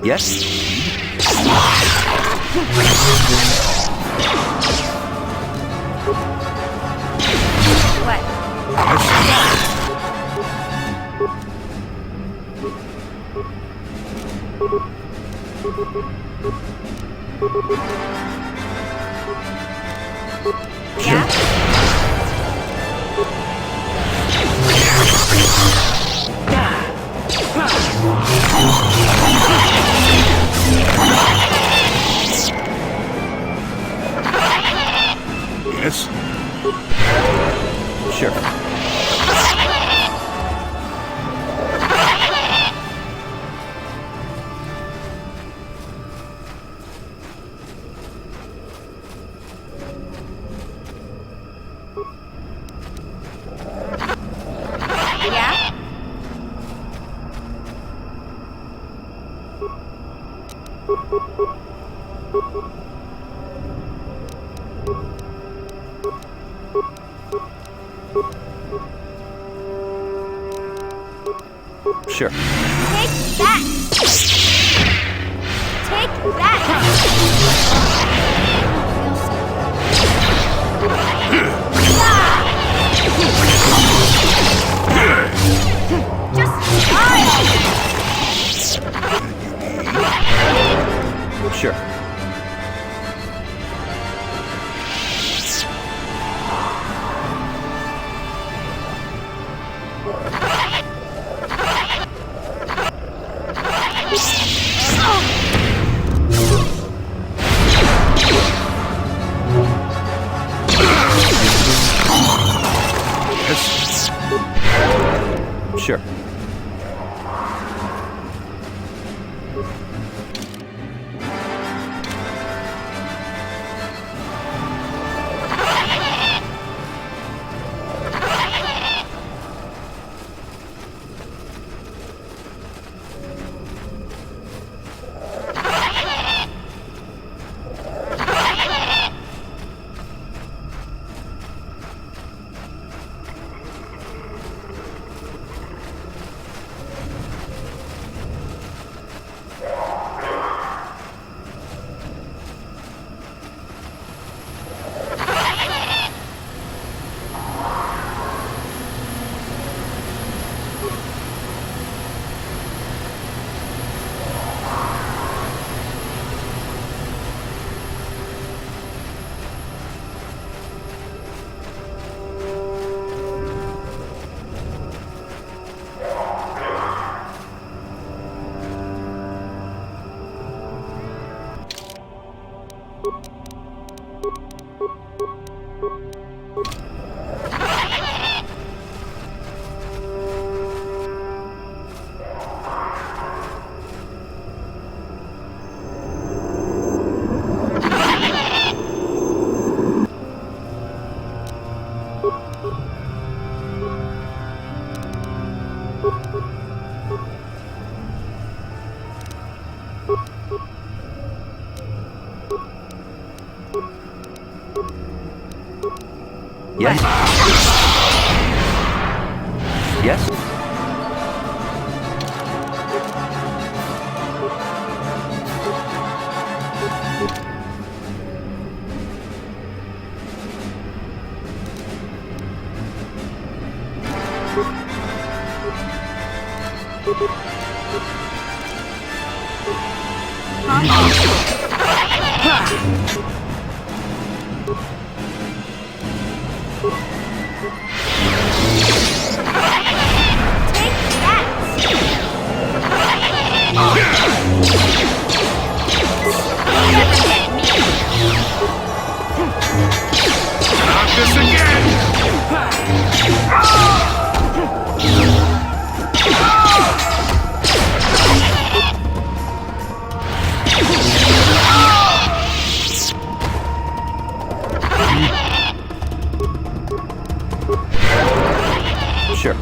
Yes? What? Yeah? Yes? Sure. Yeah? Sure. Take that! Take that! Just smile! Sure. Yes? Sure. Yes? Yes? Not this again! Sure.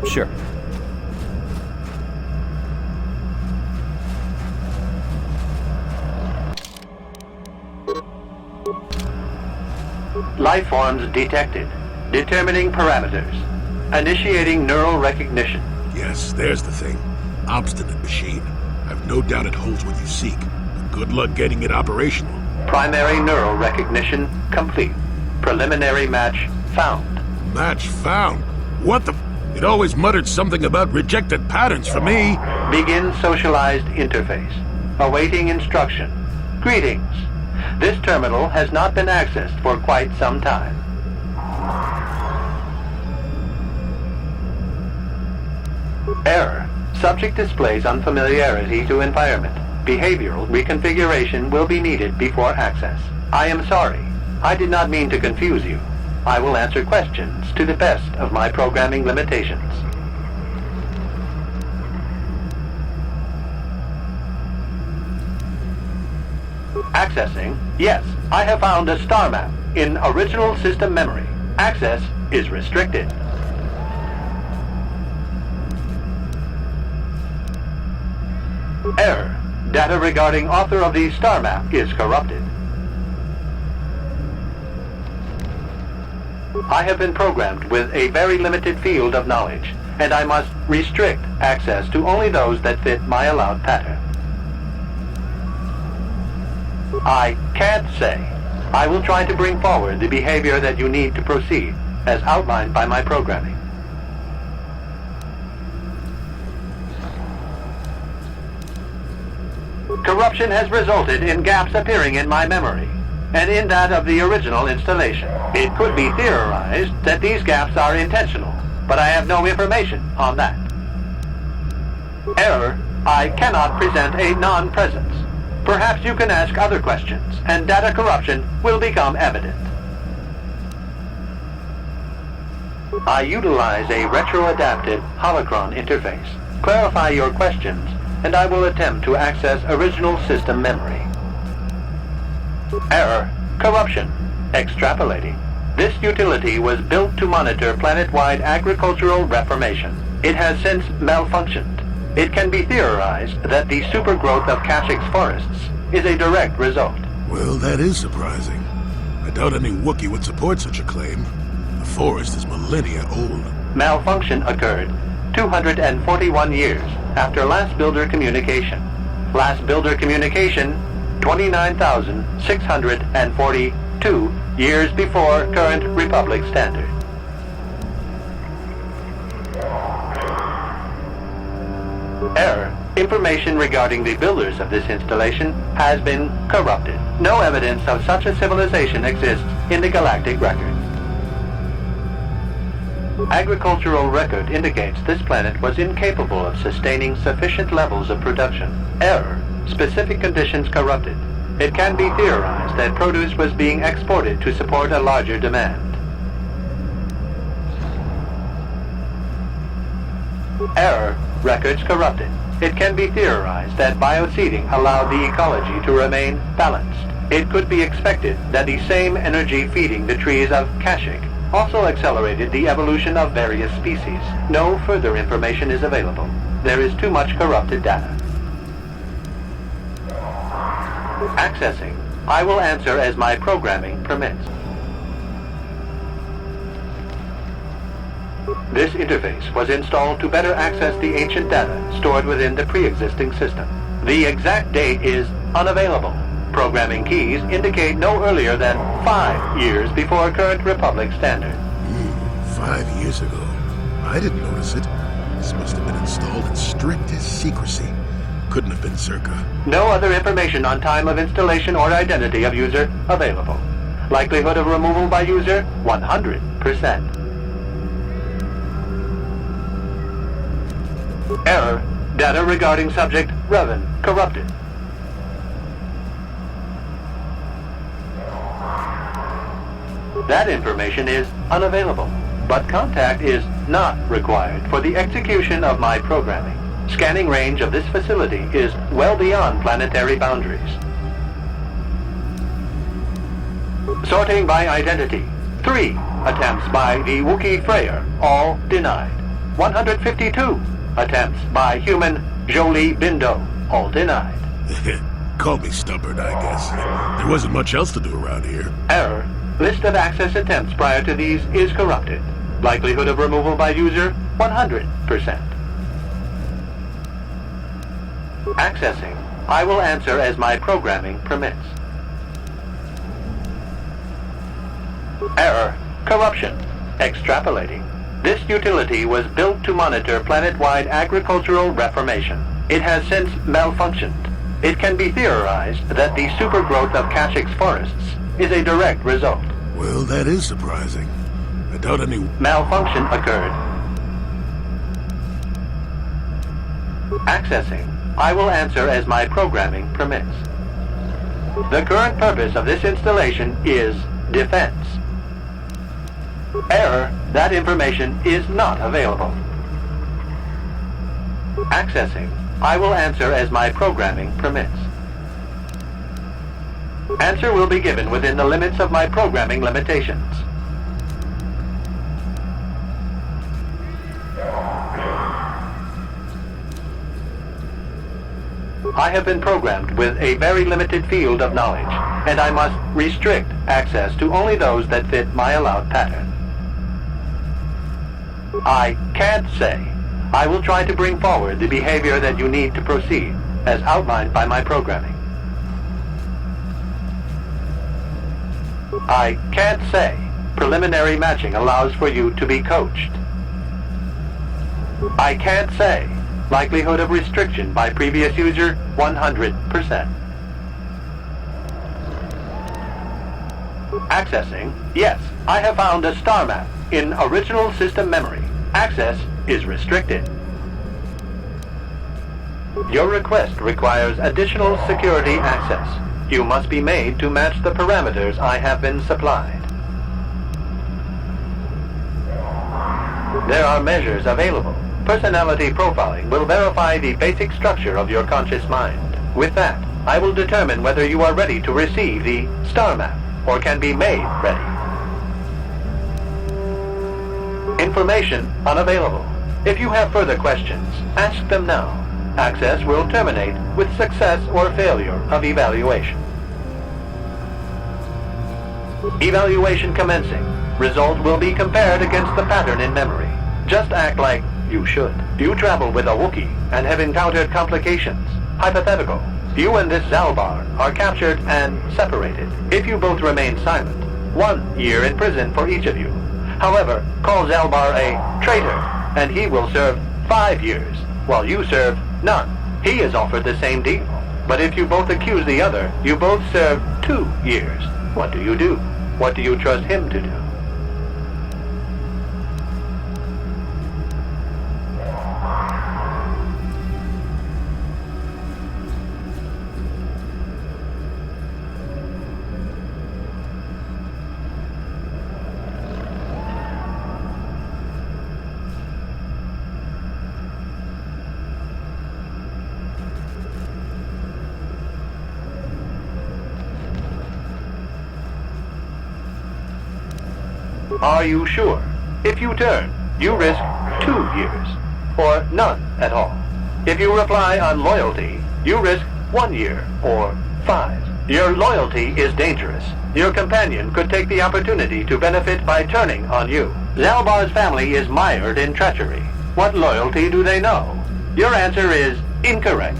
Sure. Life forms detected. Determining parameters. Initiating neural recognition. Yes, there's the thing. Obstinate machine. I've no doubt it holds what you seek. But good luck getting it operational. Primary neural recognition complete. Preliminary match found. Match found? What the It always muttered something about rejected patterns for me. Begin socialized interface. Awaiting instruction. Greetings. This terminal has not been accessed for quite some time. Error. Subject displays unfamiliarity to environment. Behavioral reconfiguration will be needed before access. I am sorry. I did not mean to confuse you. I will answer questions to the best of my programming limitations. Accessing. Yes, I have found a Starmap in original system memory. Access is restricted. Error. Data regarding author of the Starmap is corrupted. I have been programmed with a very limited field of knowledge, and I must restrict access to only those that fit my allowed pattern. I can't say. I will try to bring forward the behavior that you need to proceed, as outlined by my programming. Corruption has resulted in gaps appearing in my memory, and in that of the original installation. It could be theorized that these gaps are intentional, but I have no information on that. Error. I cannot present a non-presence. Perhaps you can ask other questions, and data corruption will become evident. I utilize a retro-adapted holocron interface. Clarify your questions, and I will attempt to access original system memory. Error. Corruption. Extrapolating. This utility was built to monitor planet-wide agricultural reformation. It has since malfunctioned. It can be theorized that the supergrowth of Kashyk's forests is a direct result. Well, that is surprising. I doubt any Wookiee would support such a claim. The forest is millennia old. Malfunction occurred 241 years after last builder communication. Last builder communication 29,642 years before current Republic standard. Error. Information regarding the builders of this installation has been corrupted. No evidence of such a civilization exists in the galactic record. Agricultural record indicates this planet was incapable of sustaining sufficient levels of production. Error. Specific conditions corrupted. It can be theorized that produce was being exported to support a larger demand. Error. Records corrupted. It can be theorized that bioseeding allowed the ecology to remain balanced. It could be expected that the same energy feeding the trees of Kashyk also accelerated the evolution of various species. No further information is available. There is too much corrupted data. Accessing. I will answer as my programming permits. This interface was installed to better access the ancient data stored within the pre-existing system. The exact date is unavailable. Programming keys indicate no earlier than 5 years before current Republic standard. 5 years ago. I didn't notice it. This must have been installed in strictest secrecy. Couldn't have been circa. No other information on time of installation or identity of user available. Likelihood of removal by user, 100%. Error. Data regarding subject, Revan, corrupted. That information is unavailable, but contact is not required for the execution of my programming. Scanning range of this facility is well beyond planetary boundaries. Sorting by identity. 3 attempts by the Wookiee Freyer, all denied. 152 attempts by human Jolie Bindo, all denied. Call me stubborn, I guess. There wasn't much else to do around here. Error. List of access attempts prior to these is corrupted. Likelihood of removal by user, 100%. Accessing. I will answer as my programming permits. Error. Corruption. Extrapolating. This utility was built to monitor planet-wide agricultural reformation. It has since malfunctioned. It can be theorized that the supergrowth of Kashyk's forests is a direct result. Well, that is surprising. I doubt any... Malfunction occurred. Accessing. I will answer as my programming permits. The current purpose of this installation is defense. Error. That information is not available. Accessing. I will answer as my programming permits. Answer will be given within the limits of my programming limitations. I have been programmed with a very limited field of knowledge, and I must restrict access to only those that fit my allowed pattern. I can't say. I will try to bring forward the behavior that you need to proceed, as outlined by my programming. I can't say. Preliminary matching allows for you to be coached. I can't say. Likelihood of restriction by previous user, 100%. Accessing. Yes, I have found a Starmap in original system memory. Access is restricted. Your request requires additional security access. You must be made to match the parameters I have been supplied. There are measures available. Personality profiling will verify the basic structure of your conscious mind. With that, I will determine whether you are ready to receive the Starmap or can be made ready. Information unavailable. If you have further questions, ask them now. Access will terminate with success or failure of evaluation. Evaluation commencing. Result will be compared against the pattern in memory. Just act like you should. You travel with a Wookiee and have encountered complications. Hypothetical. You and this Zalbar are captured and separated. If you both remain silent, 1 year in prison for each of you. However, call Zalbar a traitor, and he will serve 5 years, while you serve none. He is offered the same deal. But if you both accuse the other, you both serve 2 years. What do you do? What do you trust him to do? Are you sure? If you turn, you risk 2 years, or none at all. If you reply on loyalty, you risk 1 year, or 5. Your loyalty is dangerous. Your companion could take the opportunity to benefit by turning on you. Zalbar's family is mired in treachery. What loyalty do they know? Your answer is incorrect.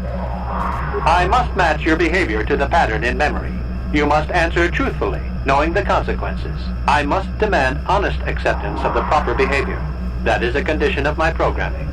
I must match your behavior to the pattern in memory. You must answer truthfully, knowing the consequences. I must demand honest acceptance of the proper behavior. That is a condition of my programming.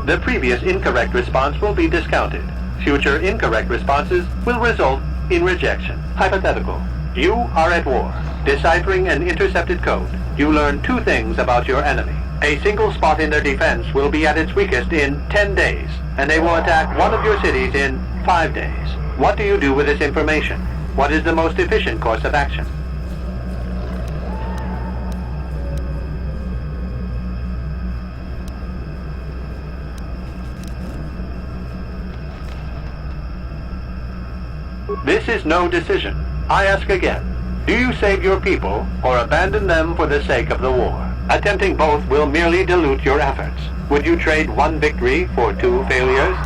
The previous incorrect response will be discounted. Future incorrect responses will result in rejection. Hypothetical. You are at war. Deciphering an intercepted code, you learn 2 things about your enemy. A single spot in their defense will be at its weakest in 10 days, and they will attack one of your cities in 5 days. What do you do with this information? What is the most efficient course of action? This is no decision. I ask again. Do you save your people or abandon them for the sake of the war? Attempting both will merely dilute your efforts. Would you trade one victory for 2 failures?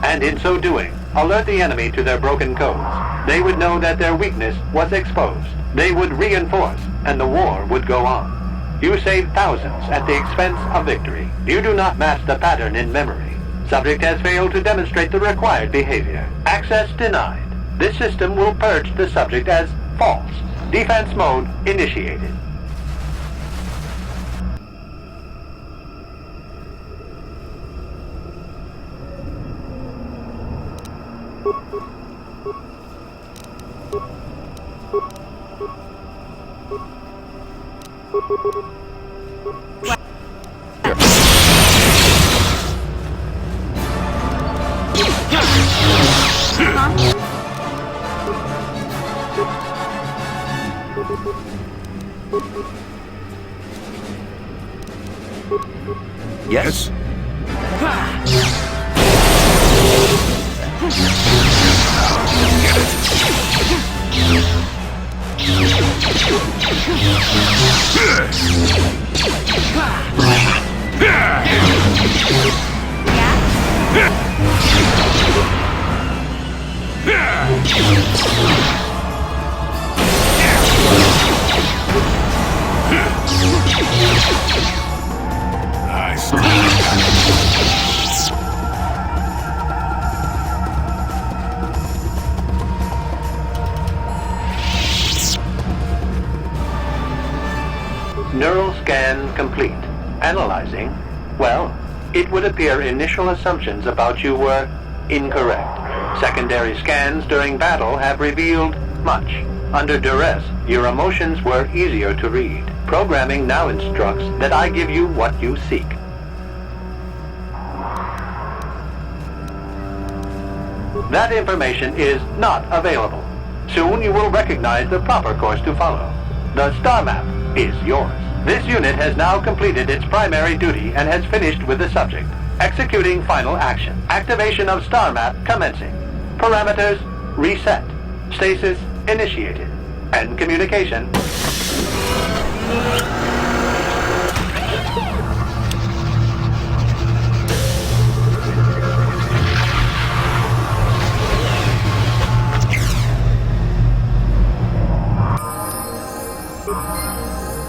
And in so doing, alert the enemy to their broken codes. They would know that their weakness was exposed. They would reinforce, and the war would go on. You save thousands at the expense of victory. You do not match the pattern in memory. Subject has failed to demonstrate the required behavior. Access denied. This system will purge the subject as false. Defense mode initiated. Yes? Neural scan complete. Analyzing. Well, it would appear initial assumptions about you were incorrect. Secondary scans during battle have revealed much. Under duress, your emotions were easier to read. Programming now instructs that I give you what you seek. That information is not available. Soon you will recognize the proper course to follow. The Starmap is yours. This unit has now completed its primary duty and has finished with the subject. Executing final action. Activation of Starmap commencing. Parameters reset. Stasis initiated. End communication.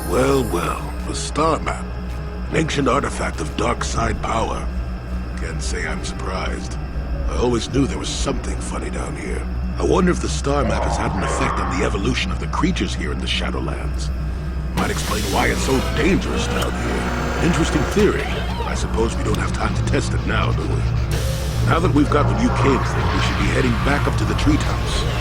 Well, well, the Starmap. An ancient artifact of dark side power. Can't say I'm surprised. I always knew there was something funny down here. I wonder if the Starmap has had an effect on the evolution of the creatures here in the Shadowlands. Might explain why it's so dangerous down here. Interesting theory, but I suppose we don't have time to test it now, do we? Now that we've got the new cave thing, we should be heading back up to the treetops.